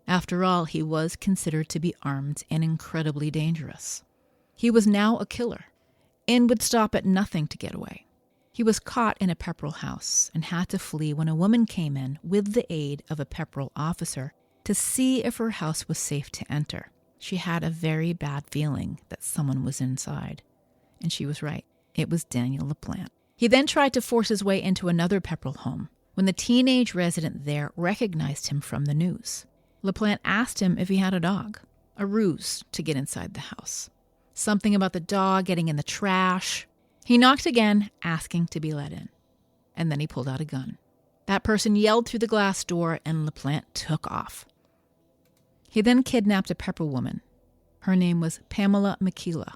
After all, he was considered to be armed and incredibly dangerous. He was now a killer and would stop at nothing to get away. He was caught in a Pepperell house and had to flee when a woman came in with the aid of a Pepperell officer to see if her house was safe to enter. She had a very bad feeling that someone was inside. And she was right. It was Daniel LaPlante. He then tried to force his way into another Pepperell home when the teenage resident there recognized him from the news. LaPlante asked him if he had a dog, a ruse to get inside the house. Something about the dog getting in the trash. He knocked again, asking to be let in. And then he pulled out a gun. That person yelled through the glass door and LaPlante took off. He then kidnapped a Pepperell woman. Her name was Pamela McKeela.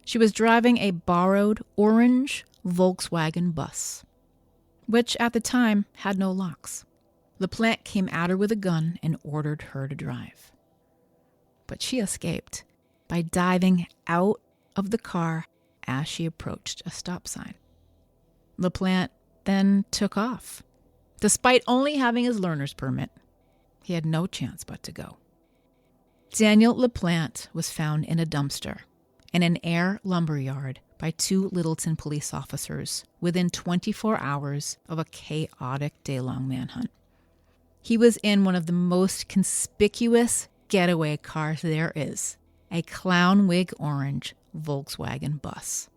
She was driving a borrowed orange Volkswagen bus, which at the time had no locks. LaPlante came at her with a gun and ordered her to drive. But she escaped by diving out of the car as she approached a stop sign. LaPlante then took off. Despite only having his learner's permit, he had no chance but to go. Daniel LaPlante was found in a dumpster in an air lumber yard by 2 Littleton police officers within 24 hours of a chaotic day-long manhunt. He was in one of the most conspicuous getaway cars there is, a clown wig orange Volkswagen bus.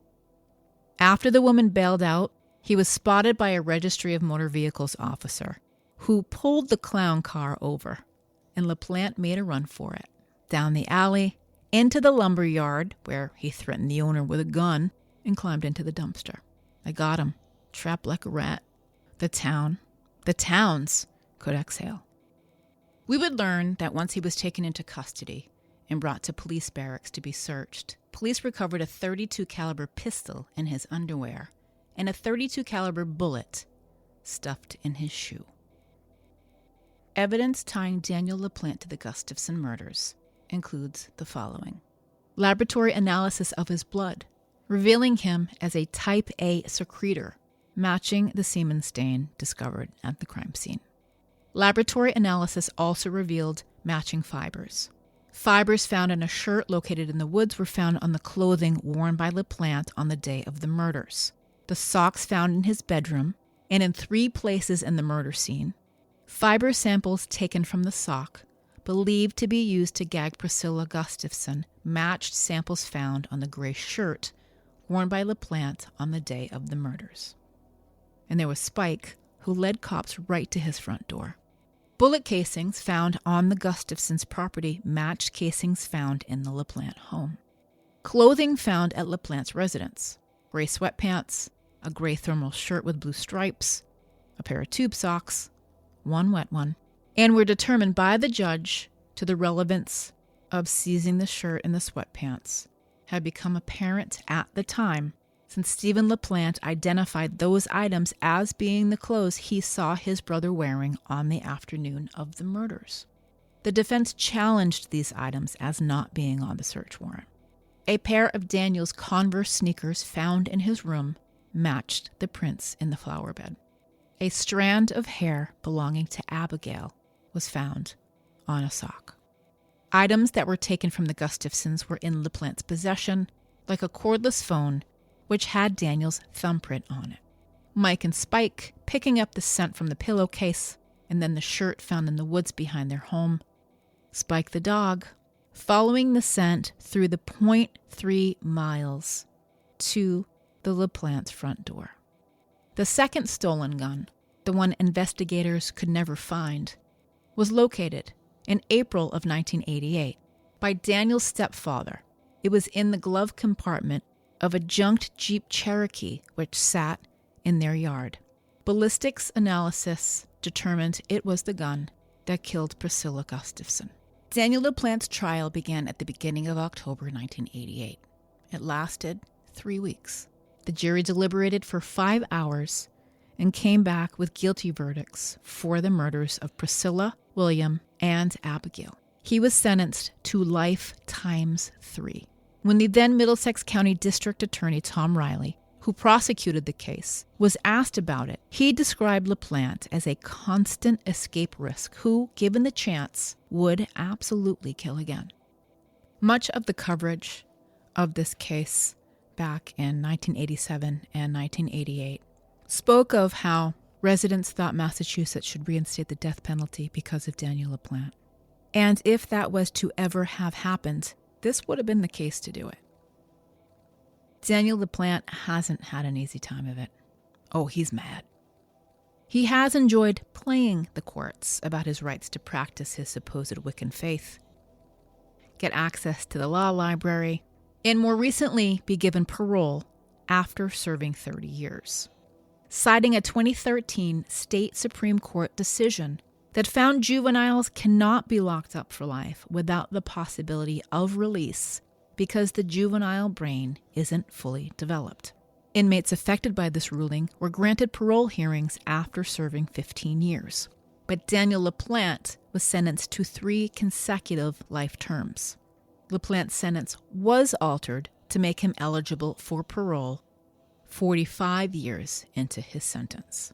After the woman bailed out, he was spotted by a registry of motor vehicles officer who pulled the clown car over, and LaPlante made a run for it, down the alley, into the lumber yard where he threatened the owner with a gun and climbed into the dumpster. I got him, trapped like a rat. The town the towns could exhale. We would learn that once he was taken into custody and brought to police barracks to be searched, police recovered a .32 caliber pistol in his underwear and a .32 caliber bullet stuffed in his shoe. Evidence tying Daniel LaPlante to the Gustafson murders includes the following. Laboratory analysis of his blood, revealing him as a type A secretor, matching the semen stain discovered at the crime scene. Laboratory analysis also revealed matching fibers. Fibers found in a shirt located in the woods were found on the clothing worn by LaPlante on the day of the murders. The socks found in his bedroom and in 3 places in the murder scene. Fiber samples taken from the sock, believed to be used to gag Priscilla Gustafson, matched samples found on the gray shirt worn by LaPlante on the day of the murders. And there was Spike, who led cops right to his front door. Bullet casings found on the Gustafsons' property matched casings found in the LaPlante home. Clothing found at LaPlante's residence: gray sweatpants, a gray thermal shirt with blue stripes, a pair of tube socks, one wet one, and were determined by the judge to the relevance of seizing the shirt and the sweatpants had become apparent at the time, since Stephen LaPlante identified those items as being the clothes he saw his brother wearing on the afternoon of the murders. The defense challenged these items as not being on the search warrant. A pair of Daniel's Converse sneakers found in his room matched the prints in the flower bed. A strand of hair belonging to Abigail was found on a sock. Items that were taken from the Gustafsons were in LaPlante's possession, like a cordless phone, which had Daniel's thumbprint on it. Mike and Spike picking up the scent from the pillowcase, and then the shirt found in the woods behind their home. Spike the dog following the scent through the 0.3 miles to the LaPlante's front door. The second stolen gun, the one investigators could never find, was located in April of 1988 by Daniel's stepfather. It was in the glove compartment of a junked Jeep Cherokee which sat in their yard. Ballistics analysis determined it was the gun that killed Priscilla Gustafson. Daniel LaPlante's trial began at the beginning of October 1988. It lasted 3 weeks. The jury deliberated for 5 hours and came back with guilty verdicts for the murders of Priscilla, William, and Abigail. He was sentenced to life times 3. When the then Middlesex County District Attorney Tom Riley, who prosecuted the case, was asked about it, he described LaPlante as a constant escape risk who, given the chance, would absolutely kill again. Much of the coverage of this case back in 1987 and 1988 spoke of how residents thought Massachusetts should reinstate the death penalty because of Daniel LaPlante. And if that was to ever have happened, this would have been the case to do it. Daniel LaPlante hasn't had an easy time of it. Oh, he's mad. He has enjoyed playing the courts about his rights to practice his supposed Wiccan faith, get access to the law library, and more recently be given parole after serving 30 years. Citing a 2013 state Supreme Court decision that found juveniles cannot be locked up for life without the possibility of release because the juvenile brain isn't fully developed. Inmates affected by this ruling were granted parole hearings after serving 15 years. But Daniel LaPlante was sentenced to 3 consecutive life terms. LaPlante's sentence was altered to make him eligible for parole 45 years into his sentence.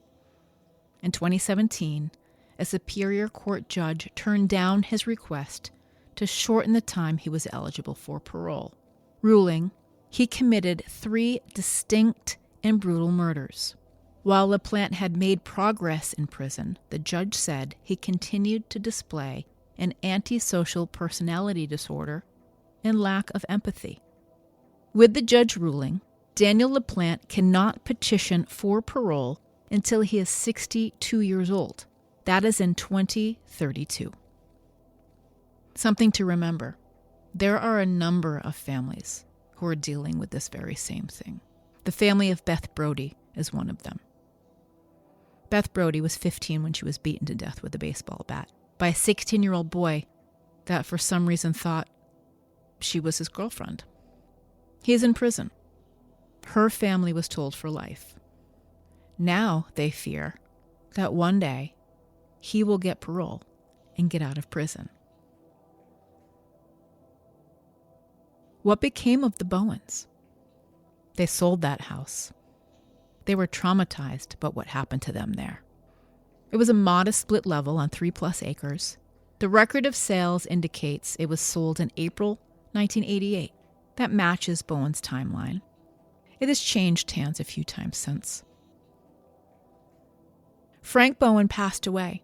In 2017, a Superior Court judge turned down his request to shorten the time he was eligible for parole, ruling he committed 3 distinct and brutal murders. While LaPlante had made progress in prison, the judge said he continued to display an antisocial personality disorder and lack of empathy. With the judge ruling, Daniel LaPlante cannot petition for parole until he is 62 years old. That is in 2032. Something to remember. There are a number of families who are dealing with this very same thing. The family of Beth Brody is one of them. Beth Brody was 15 when she was beaten to death with a baseball bat by a 16-year-old boy that for some reason thought she was his girlfriend. He is in prison. Her family was told for life. Now they fear that one day he will get parole and get out of prison. What became of the Bowens? They sold that house. They were traumatized about what happened to them there. It was a modest split level on 3+ acres. The record of sales indicates it was sold in April 1988. That matches Bowen's timeline. It has changed hands a few times since. Frank Bowen passed away,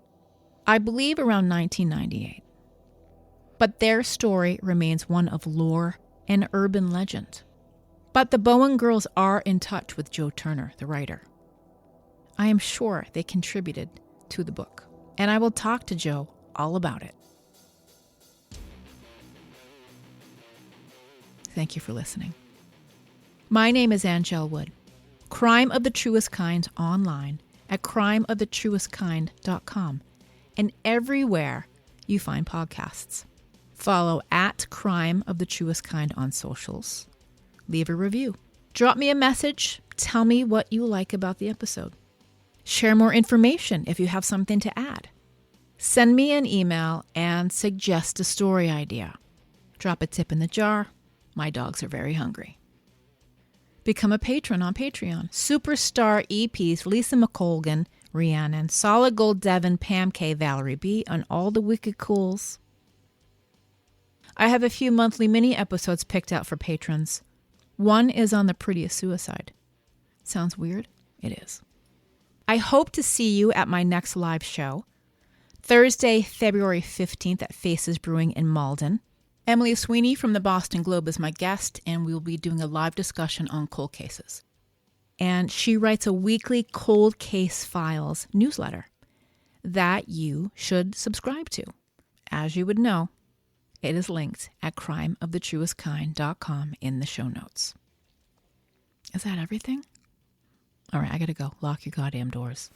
I believe around 1998. But their story remains one of lore and urban legend. But the Bowen girls are in touch with Joe Turner, the writer. I am sure they contributed to the book, and I will talk to Joe all about it. Thank you for listening. My name is Angelle Wood. Crime of the Truest Kind online at crimeofthetruestkind.com and everywhere you find podcasts. Follow at Crime of the Truest Kind on socials. Leave a review. Drop me a message. Tell me what you like about the episode. Share more information if you have something to add. Send me an email and suggest a story idea. Drop a tip in the jar. My dogs are very hungry. Become a patron on Patreon. Superstar EPs Lisa McColgan, Rhiannon, Solid Gold Devon, Pam K, Valerie B, and all the wicked cools. I have a few monthly mini episodes picked out for patrons. One is on the prettiest suicide. Sounds weird? It is. I hope to see you at my next live show, Thursday, February 15th at Faces Brewing in Malden. Emily Sweeney from the Boston Globe is my guest, and we will be doing a live discussion on cold cases. And she writes a weekly Cold Case Files newsletter that you should subscribe to. As you would know, it is linked at crimeofthetruestkind.com in the show notes. Is that everything? All right, I gotta go. Lock your goddamn doors.